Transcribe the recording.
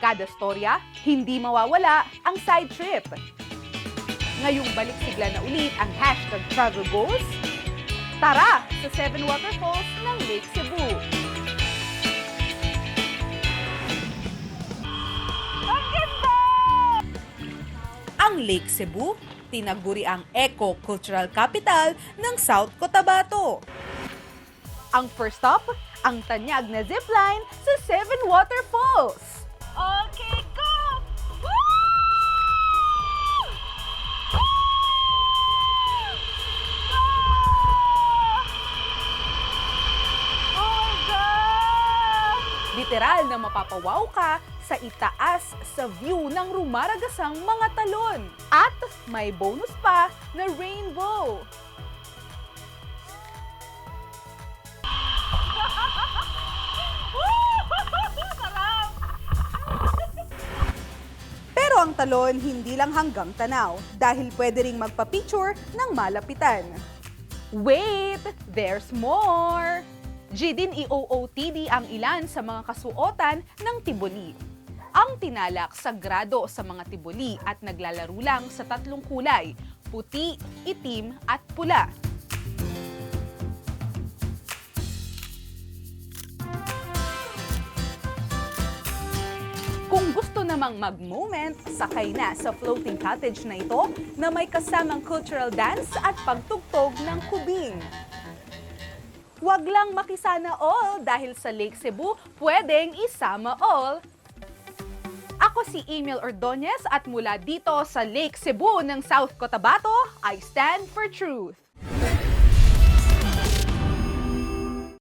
Kada storya, hindi mawawala ang side trip. Ngayong balik sigla na ulit ang #travel goals. Tara sa 7 waterfalls ng Lake Cebu. Ang ganda! Ang Lake Cebu, tinaguri ang eco-cultural capital ng South Cotabato. Ang first stop, ang tanyag na zipline sa 7 waterfalls. Okay, go! Woo! Literal na mapapawaw ka sa itaas sa view ng rumaragasang mga talon. At may bonus pa na rainbow. Pero ang talon hindi lang hanggang tanaw dahil pwede ring magpa-picture ng malapitan. Wait! There's more! Din i-OOTD ang ilan sa mga kasuotan ng tiboli. Ang tinalak sagrado sa mga tiboli at naglalaro lang sa tatlong kulay, puti, itim at pula. Kung gusto namang mag-moment, sakay na sa floating cottage na ito na may kasamang cultural dance at pagtugtog ng kubing. Huwag lang makisana all dahil sa Lake Cebu, pwedeng isama all. Ako si Emil Ordonez at mula dito sa Lake Cebu ng South Cotabato, I stand for truth.